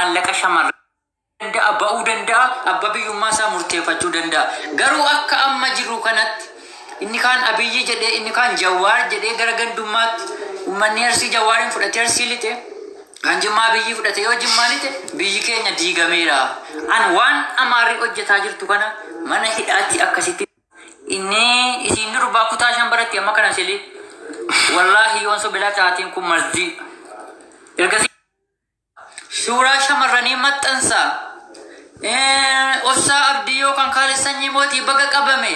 maallaqa shamarran danda'a ba'uu danda'a abba biyyummaa isaa murteeffachuu danda'a. Garuu akka amma jiru kanatti inni kaan Abiyyi jedhee inni kaan Jawaar jedhee gara gandummaatti uummanni Arsii Jawaarin fudhatee Arsii lixe kan Jimmaa Abiyyi fudhate yoo Jimmaa lixe biyyi keenya diigameera. An waan Amaarri hojjetaa jirtu kana mana hidhaatti akkasitti inni isin durbaa kutaa shan baratti amma kana sili wallahi yoon so bilaa taatiin kun marzii ergasii suuraa shamarranii maxxansaa obsaa abdii yookaan kaalessanyii mootii baga qabame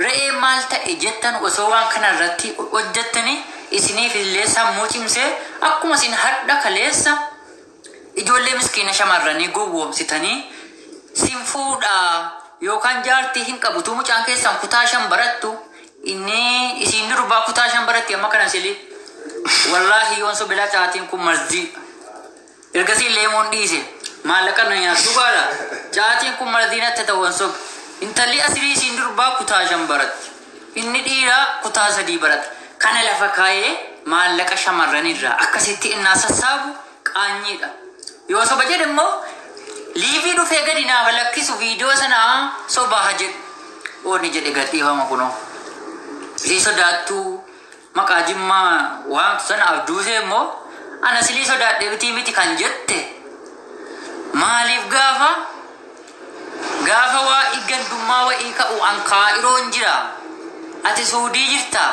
re'ee maal ta'e jettan osoo waan kana irratti hojjettanii isiniif illee sammuu cimsee akkuma isin hadha kaleessa ijoollee miskiina shamarranii gowwoomsitanii sin fuudhaa yookaan jaartii hin qabutu mucaan keessan kutaa shan barattu inni isin durbaa kutaa shan baratti amma kana sili wallahi yoon so bilaa taatiin kun marzii ergasii leemoon dhiise maallaqa na nyaattu baala caatiin kun marzii natti ta'uun sob intalli asirii isin durbaa kutaa shan baratti inni dhiiraa kutaa sadii barata kana lafa kaayee maallaqa shamarranirraa akkasitti innaa sassaabu qaanyiidha. Yoo soba jedhe immoo liivii dhufee gadi naaf lakkisu viidiyoo sanaa sobaa jedhu ooni jedhe gadhiifama kunoo isii sodaattuu maqaa Jimmaa waan sana abduusee immoo ana silii sodaadhe bitii miti kan jette maaliif gaafa waa iggandummaa wa'ii ka'u ankaa iroon jira ati suudii jirta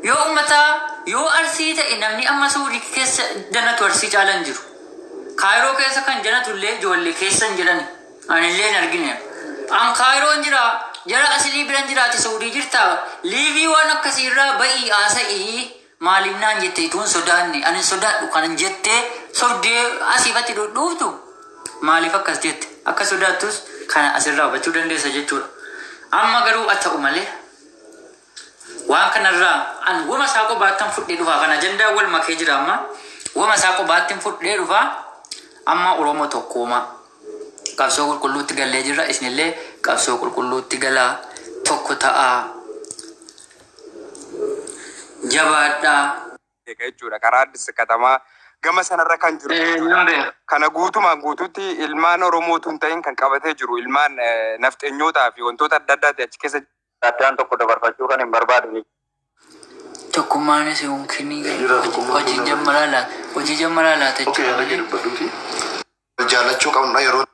yoo ummataa yoo Arsii ta'e namni amma suudii keessa janatu Arsii caalan jiru. Kaayiroo keessa kan janatullee ijoollee keessan jedhani anillee hin argine an Kaayiroon jira jara asilii biran jiraate Suudii jirta liivii waan akkasii irraa ba'ii haasa'ii maaliif naan jette ituun sodaanne ani sodaadhu kanan jettee sobdee asiifatti dhudhuuftu maaliif akkas jette akka sodaattus kana asirraa hubachuu dandeessa jechuudha. Amma garuu ta'u malee waan kanarraa an wama isaa qobaattan fudhee dhufaa kana ajandaa wal makee jira amma wama isaa qobaattin fudhee dhufaa amma Oromoo tokkooma qabsoo qulqulluutti gallee jirra isinillee qabsoo qulqulluutti galaa tokko ta'aa jabaadhaa jechuudha. Karaa Addis Katamaa gama sanarra kan jiru kana guutumaan guutuutti ilmaan Oromootu hin ta'in kan qabatee jiru ilmaan nafxeenyootaa fi wantoota adda addaati achi keessa Saataan tokko dabarfachuu kan hin barbaadne. Tokkummaanis yookiin hojii jammalaa laata jechuudha. Jaalachuu qabna yeroo